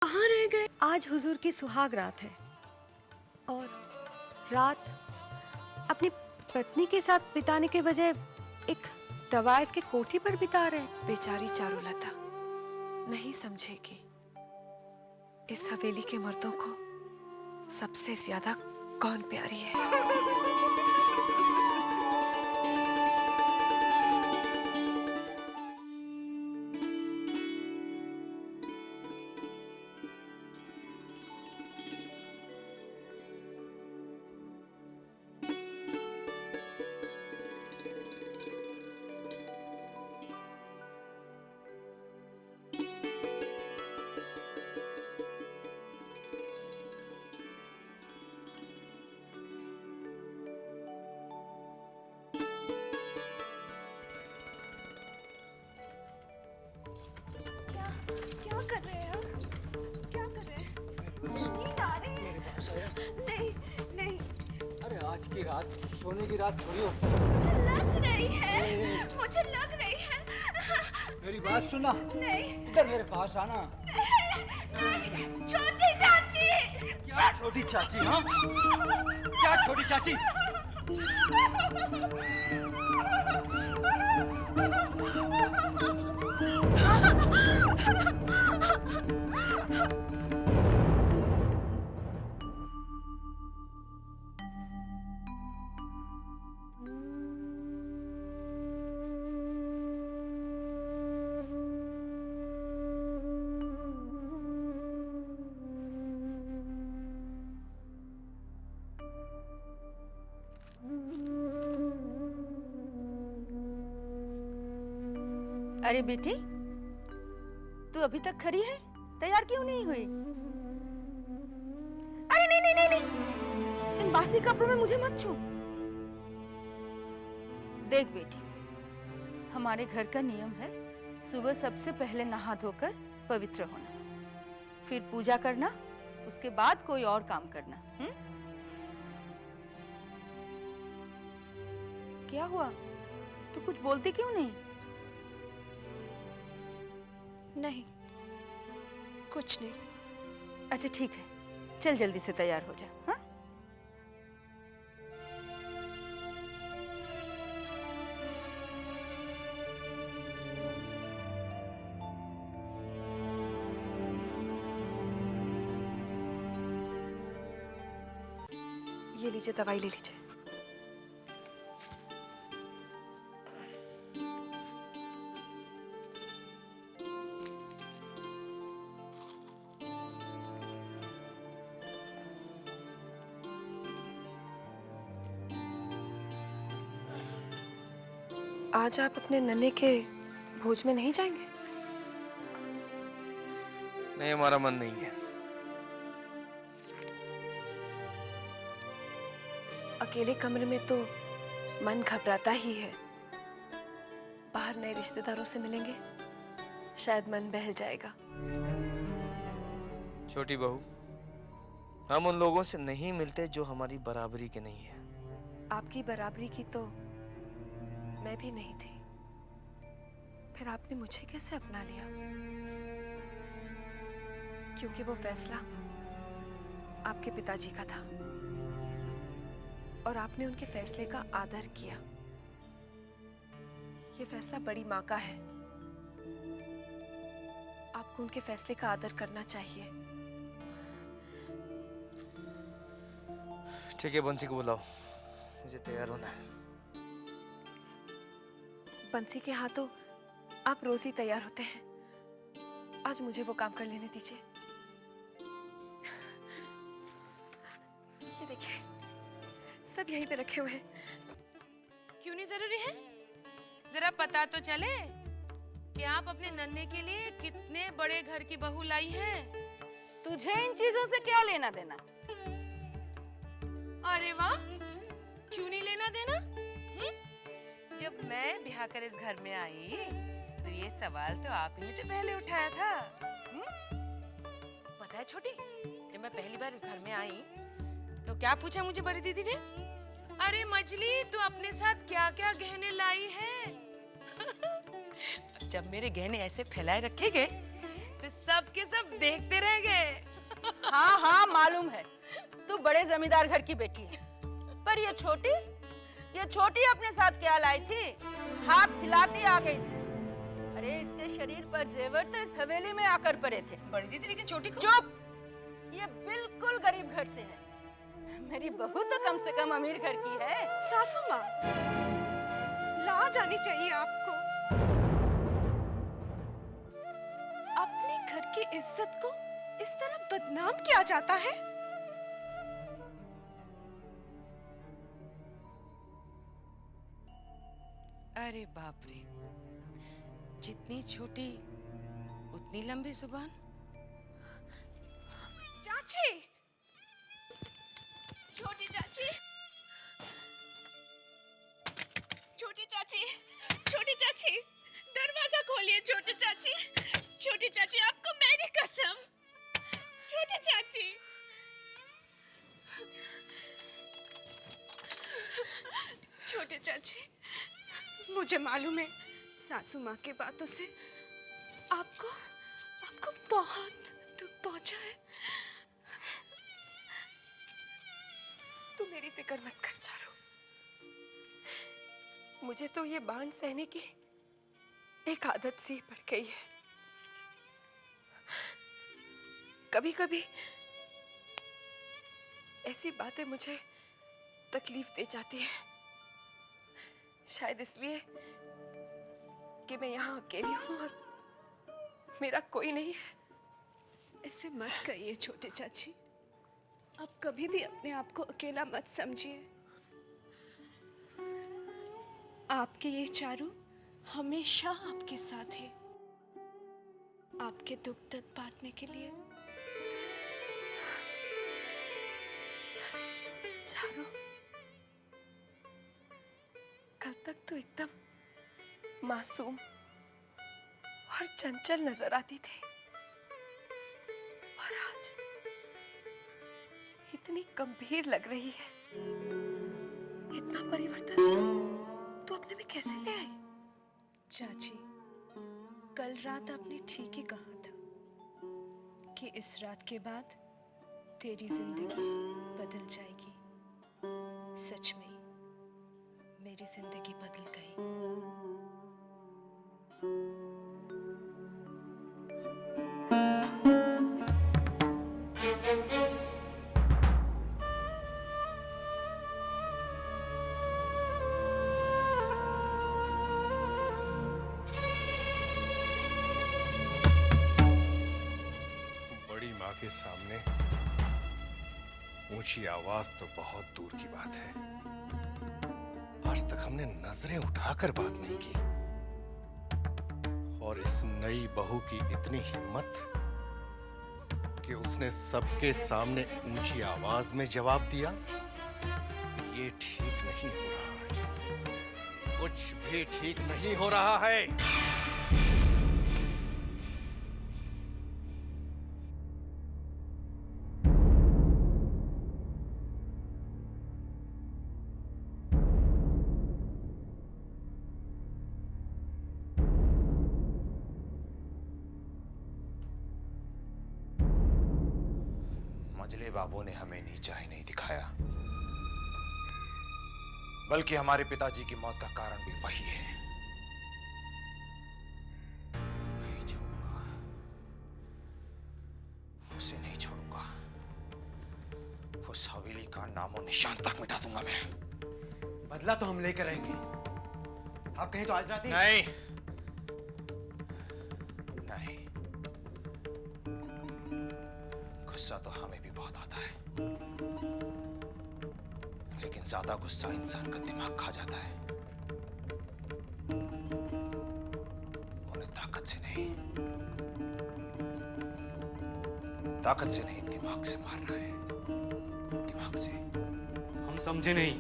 कहाँ रह गए? आज हुजूर की सुहाग रात है और रात अपनी पत्नी के साथ बिताने के बजाय एक तवायफ की कोठी पर बिता रहे हैं। बेचारी चारुलता नहीं समझेगी। इस हवेली के मर्दों को सबसे ज्यादा कौन प्यारी है? क्या कर रहे हैं आप? क्या कर रहे हैं? नींद आ रही है? नहीं नहीं, अरे आज की रात सोने की रात थोड़ी होती मुझे लग रही है, मुझे लग रही है। मेरी बात सुना। नहीं इधर मेरे पास आना। नहीं, छोटी चाची। क्या छोटी चाची? हाँ, क्या छोटी चाची? अरे बेटी, तू अभी तक खड़ी है? तैयार क्यों नहीं हुई? अरे नहीं नहीं नहीं नहीं, इन बासी कपड़ों में मुझे मत छू। देख बेटी, हमारे घर का नियम है सुबह सबसे पहले नहा धोकर पवित्र होना, फिर पूजा करना, उसके बाद कोई और काम करना। क्या हुआ? तू कुछ बोलती क्यों नहीं? नहीं, कुछ नहीं। अच्छा ठीक है, चल जल्दी से तैयार हो जा। हाँ, ये लीजिए, दवाई ले लीजिए। आज आप अपने नन्हे के भोज में नहीं जाएंगे? नहीं, हमारा मन नहीं है। अकेले कमरे में तो मन घबराता ही है। बाहर नए रिश्तेदारों से मिलेंगे, शायद मन बहल जाएगा। छोटी बहू, हम उन लोगों से नहीं मिलते जो हमारी बराबरी के नहीं है। आपकी बराबरी की तो मैं भी नहीं थी, फिर आपने मुझे कैसे अपना लिया? क्योंकि वो फैसला आपके पिताजी का था और आपने उनके फैसले का आदर किया। ये फैसला बड़ी माँ का है, आपको उनके फैसले का आदर करना चाहिए। ठीक है, बंसी को बुलाओ, मुझे तैयार होना है। बंसी के हाथों आप रोज ही तैयार होते हैं, आज मुझे वो काम कर लेने दीजिए। ये देखिए, सब यहीं पे रखे हुए हैं। क्यों नहीं जरूरी है? जरा पता तो चले कि आप अपने नन्हे के लिए कितने बड़े घर की बहू लाई हैं। तुझे इन चीजों से क्या लेना देना? अरे वाह, क्यों नहीं लेना देना? जब मैं ब्याह कर इस घर में आई तो ये सवाल तो आप ही ने पहले उठाया था। पता है छोटी, जब मैं पहली बार इस घर में आई तो क्या पूछा मुझे बड़ी दीदी ने? अरे मछली, तू अपने साथ क्या क्या गहने लाई है? जब मेरे गहने ऐसे फैलाए रखे गए तो सब के सब देखते रह गए। हाँ हाँ मालूम है, तू बड़े जमींदार घर की बेटी है, पर ये छोटी अपने साथ क्या लाई थी? हाथ हिलाती आ गई थी। अरे इसके शरीर पर जेवर तो इस हवेली में आकर पड़े थे। बड़ी दीदी लेकिन छोटी को चुप! ये बिल्कुल गरीब घर से है। मेरी बहू तो कम से कम अमीर घर की है। सासू माँ, लाज आनी चाहिए आपको। अपने घर की इज्जत को इस तरह बदनाम किया जाता है। अरे बाप रे, जितनी छोटी उतनी लंबी जुबान। चाची, छोटी चाची, छोटी चाची, छोटी चाची, दरवाजा खोलिए। छोटी चाची, छोटी चाची, आपको मेरी कसम। छोटी चाची, छोटी चाची, मुझे मालूम है सासू माँ के बातों से आपको बहुत दुख पहुंचा है। तू मेरी फिक्र मत कर चारो। मुझे तो ये बांध सहने की एक आदत सी पड़ गई है। कभी कभी ऐसी बातें मुझे तकलीफ दे जाती है, शायद इसलिए कि मैं यहाँ अकेली हूँ और मेरा कोई नहीं है। ऐसे मत कहिए छोटे चाची, आप कभी भी अपने आप को अकेला मत समझिए। आपके ये चारू हमेशा आपके साथ है, आपके दुख दर्द बांटने के लिए। चारू, कल तक तो एकदम मासूम और चंचल नजर आती थी, और आज इतनी गंभीर लग रही है। इतना परिवर्तन तू अपने में कैसे ले आई? चाची, कल रात आपने ठीक ही कहा था कि इस रात के बाद तेरी जिंदगी बदल जाएगी। सच में मेरी जिंदगी बदल गई। बड़ी माँ के सामने ऊंची आवाज तो बहुत दूर की बात है। आज तक हमने नजरें उठाकर बात नहीं की, और इस नई बहू की इतनी हिम्मत कि उसने सबके सामने ऊंची आवाज में जवाब दिया। ये ठीक नहीं हो रहा है, कुछ भी ठीक नहीं हो रहा है। मजले बाबू ने हमें नीचा ही नहीं दिखाया, बल्कि हमारे पिताजी की मौत का कारण भी वही है। नहीं छोड़ूंगा, उसे नहीं छोड़ूंगा। उस हवेली का नामो निशान तक मिटा दूंगा मैं। बदला तो हम लेकर रहेंगे। आप कहें तो आज रात ही। नहीं नहीं, गुस्सा तो हमें भी बहुत आता है, लेकिन ज्यादा गुस्सा इंसान का दिमाग खा जाता है। उन्हें ताकत से नहीं, ताकत से नहीं, दिमाग से मारना है, दिमाग से। हम समझे नहीं।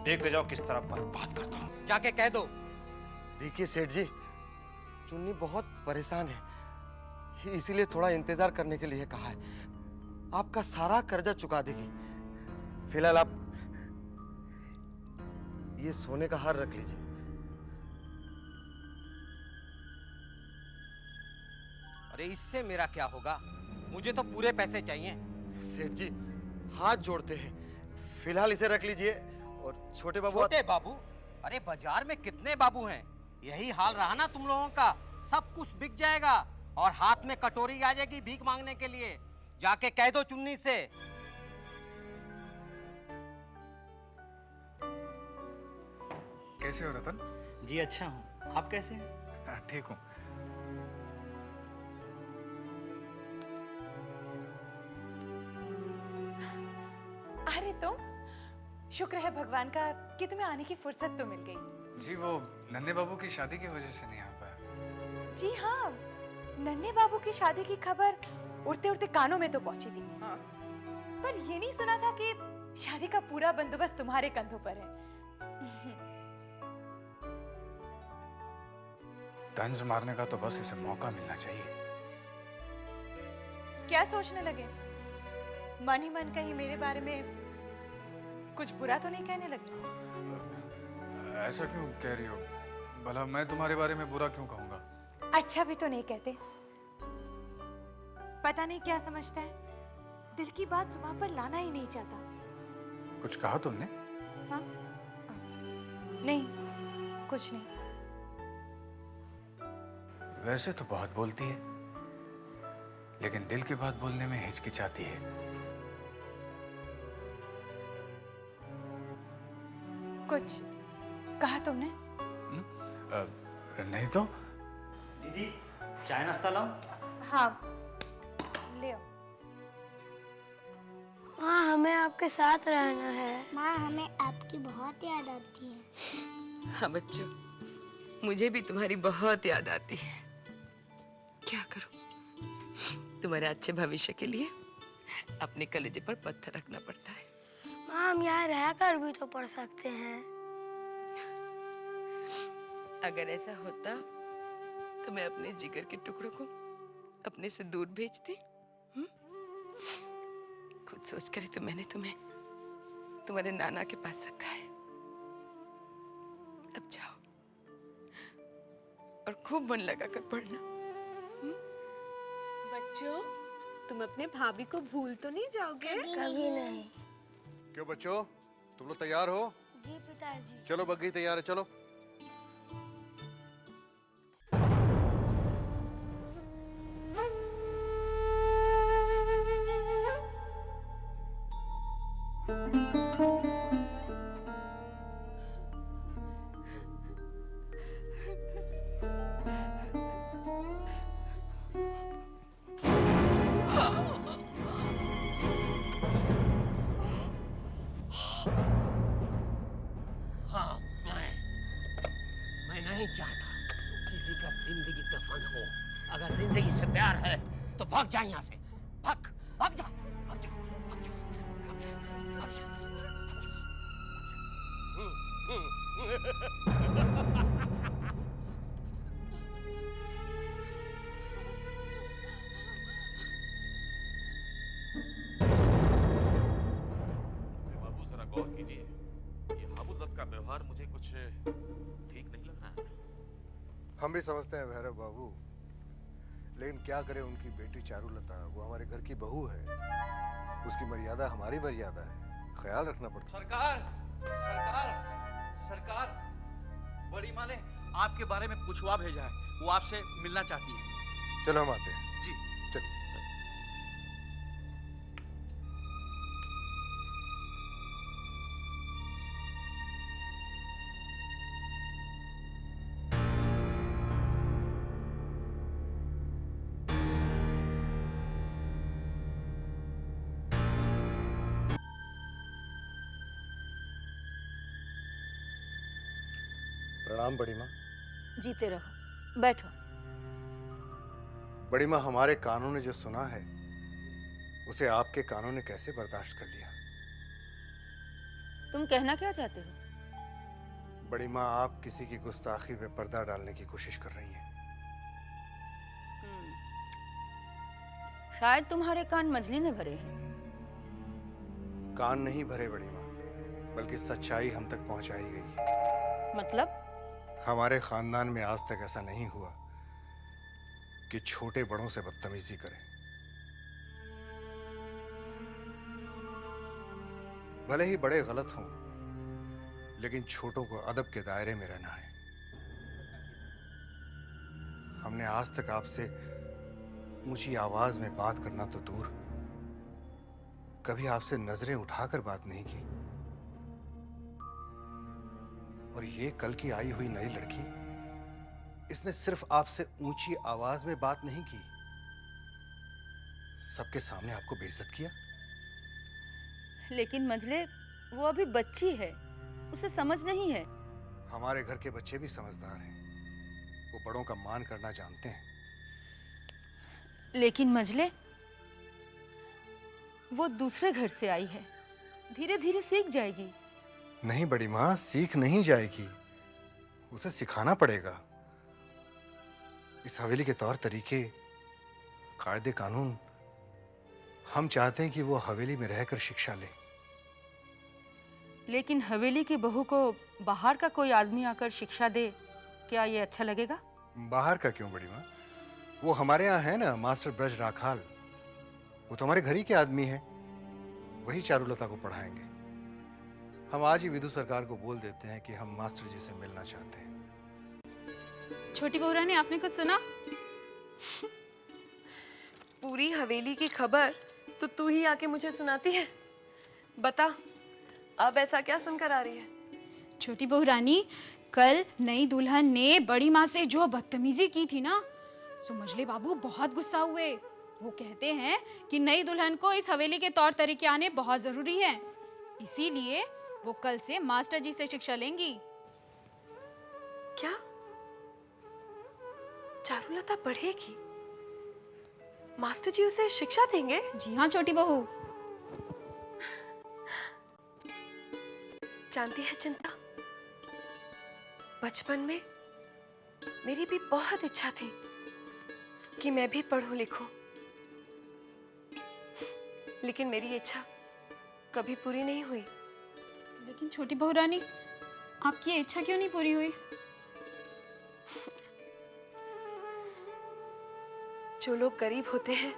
देखते जाओ किस तरह बर्बाद करता हूं। जाके कह दो। देखिए सेठ जी, चुन्नी बहुत परेशान है, इसीलिए थोड़ा इंतजार करने के लिए कहा है। आपका सारा कर्जा चुका देगी। फिलहाल आप ये सोने का हार रख लीजिए। अरे इससे मेरा क्या होगा? मुझे तो पूरे पैसे चाहिए। सेठ जी हाथ जोड़ते हैं, फिलहाल इसे रख लीजिए। और छोटे बाबू छोटे बाबू? अरे बाजार में कितने बाबू हैं? यही हाल रहा ना तुम लोगों का, सब कुछ बिक जाएगा और हाथ में कटोरी आ जाएगी भीख मांगने के लिए। जाके कह दो चुन्नी से। कैसे हो रतन? जी अच्छा हूँ, आप कैसे हैं? ठीक हूँ। अरे तुम, शुक्र है भगवान का कि तुम्हें आने की फुर्सत तो मिल गई। जी वो नन्हे बाबू की शादी की वजह से नहीं आ पाया। जी हाँ, नन्हे बाबू की शादी की खबर उड़ते उड़ते कानों में तो पहुंची थी। हाँ। पर ये नहीं सुना था कि शादी का पूरा बंदोबस्त तुम्हारे कंधों पर है। तंज मारने का तो बस इसे मौका मिलना चाहिए। क्या सोचने लगे? मन ही मन कहीं मेरे बारे में कुछ बुरा तो नहीं कहने लगे? ऐसा क्यों कह रही हो? भला मैं तुम्हारे बारे में बुरा क्यों कहूँगा? अच्छा भी तो नहीं कहते। पता नहीं क्या समझता है, दिल की बात जुबान पर लाना ही नहीं चाहता। कुछ कहा तुमने? हाँ? नहीं, कुछ नहीं। वैसे तो बहुत बोलती है, लेकिन दिल की बात बोलने में हिचकिचाती है। कुछ कहा तुमने? नहीं तो। दीदी चाय नाश्ता लाऊं? हाँ, ले आओ। माँ हमें आपके साथ रहना है। माँ हमें आपकी बहुत याद आती है। हाँ बच्चों, मुझे भी तुम्हारी बहुत याद आती है। क्या करूं, तुम्हारे अच्छे भविष्य के लिए अपने कलेजे पर पत्थर रखना पड़ता है। माँ हम यहाँ रहकर भी तो पढ़ सकते हैं। अगर ऐसा होता तो मैं अपने जिगर के टुकड़ों को अपने से दूर भेजती। खुद सोचकर ही तो मैंने तुम्हें तुम्हारे नाना के पास रखा है। अब जाओ और खूब मन लगाकर पढ़ना। बच्चों, तुम अपने भाभी को भूल तो नहीं जाओगे? कभी नहीं। क्यों बच्चों, तुम लोग तैयार हो? जी पिताजी। चलो बग्गी तैयार है, चलो। हाँ, मैं नहीं चाहता किसी का जिंदगी दफन हो। अगर जिंदगी से प्यार है तो भाग जा यहाँ से। भाग, भाग जा, भाग जा, भाग जा, भाग जा, भाग जा, बाबू जरा गौर कीजिए, ये हाबुल का व्यवहार मुझे कुछ ठीक नहीं लग रहा है। हम भी समझते हैं भैरव बाबू, लेकिन क्या करें, उनकी बेटी चारुलता वो हमारे घर की बहू है। उसकी मर्यादा हमारी मर्यादा है, ख्याल रखना पड़ता है। सरकार, सरकार, सरकार, बड़ी माँ ने आपके बारे में पूछवा भेजा है, वो आपसे मिलना चाहती है। चलो हम आते हैं। जी चलो। प्रणाम बड़ी माँ। जीते रहो, बैठो। बड़ी माँ, हमारे कानों ने जो सुना है उसे आपके कानों ने कैसे बर्दाश्त कर लिया? तुम कहना क्या चाहते हो? बड़ी माँ, आप किसी की गुस्ताखी पे पर्दा डालने की कोशिश कर रही हैं। शायद तुम्हारे कान मजली ने भरे हैं। कान नहीं भरे बड़ी माँ, बल्कि सच्चाई हम तक पहुंचाई गई। मतलब? हमारे खानदान में आज तक ऐसा नहीं हुआ कि छोटे बड़ों से बदतमीजी करें। भले ही बड़े गलत हों, लेकिन छोटों को अदब के दायरे में रहना है। हमने आज तक आपसे ऊंची आवाज में बात करना तो दूर, कभी आपसे नजरें उठाकर बात नहीं की। और ये कल की आई हुई नई लड़की, इसने सिर्फ आपसे ऊंची आवाज में बात नहीं की, सबके सामने आपको बेइज्जत किया। लेकिन मंजले, वो अभी बच्ची है, उसे समझ नहीं है। हमारे घर के बच्चे भी समझदार हैं, वो बड़ों का मान करना जानते हैं। लेकिन मंजले, वो दूसरे घर से आई है, धीरे धीरे सीख जाएगी। नहीं बड़ी माँ, सीख नहीं जाएगी, उसे सिखाना पड़ेगा। इस हवेली के तौर तरीके, कायदे कानून, हम चाहते हैं कि वो हवेली में रहकर शिक्षा ले। लेकिन हवेली की बहू को बाहर का कोई आदमी आकर शिक्षा दे, क्या ये अच्छा लगेगा? बाहर का क्यों बड़ी माँ? वो हमारे यहाँ है ना, मास्टर ब्रज राखाल, वो तो हमारे घर ही के आदमी है, वही चारुलता को पढ़ाएंगे। हम आज ही विदु सरकार को बोल देते हैं कि हम मास्टर जी से मिलना चाहते हैं। छोटी बहू रानी, आपने कुछ सुना? पूरी हवेली की खबर तो तू ही आके मुझे सुनाती है। बता, अब ऐसा क्या सुनकर आ रही है? छोटी बहू रानी, कल नई दुल्हन ने बड़ी माँ से जो बदतमीजी की थी ना, सो मंजले बाबू बहुत गुस्सा हुए। वो कहते हैं कि नई दुल्हन को इस हवेली के तौर तरीके आने बहुत जरूरी है, इसीलिए वो कल से मास्टर जी से शिक्षा लेंगी। क्या चारुलता पढ़ेगी? मास्टर जी उसे शिक्षा देंगे? जी हाँ छोटी बहू। जानती है चिंता, बचपन में मेरी भी बहुत इच्छा थी कि मैं भी पढ़ूं लिखूं, लेकिन मेरी इच्छा कभी पूरी नहीं हुई। लेकिन छोटी बहू रानी, आपकी ये इच्छा क्यों नहीं पूरी हुई? जो लोग गरीब होते हैं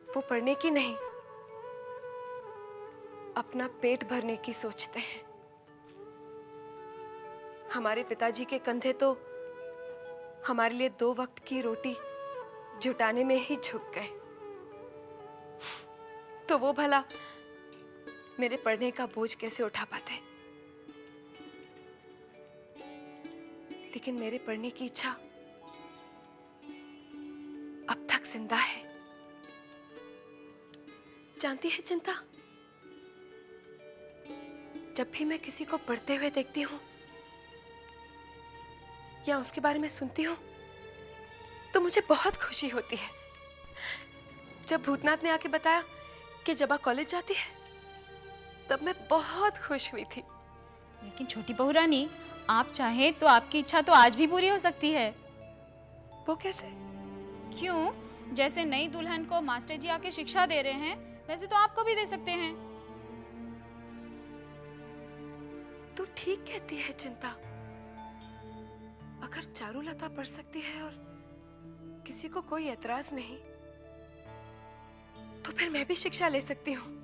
वो पढ़ने की नहीं, अपना पेट भरने की सोचते हैं। हमारे पिताजी के कंधे तो हमारे लिए 2 वक्त की रोटी जुटाने में ही झुक गए, तो वो भला मेरे पढ़ने का बोझ कैसे उठा पाते? लेकिन मेरे पढ़ने की इच्छा अब तक जिंदा है। जानती है चिंता, जब भी मैं किसी को पढ़ते हुए देखती हूँ या उसके बारे में सुनती हूँ, तो मुझे बहुत खुशी होती है। जब भूतनाथ ने आके बताया कि जबा कॉलेज जाती है, तब मैं बहुत खुश हुई थी। लेकिन छोटी बहू रानी, आप चाहे तो आपकी इच्छा तो आज भी पूरी हो सकती है। वो कैसे? क्यों? जैसे नई दुल्हन को मास्टर जी आके शिक्षा दे रहे हैं, वैसे तो आपको भी दे सकते हैं। तू ठीक कहती है चिंता। अगर चारुलता पढ़ सकती है और किसी को कोई एतराज नहीं, तो फिर मैं भी शिक्षा ले सकती हूँ।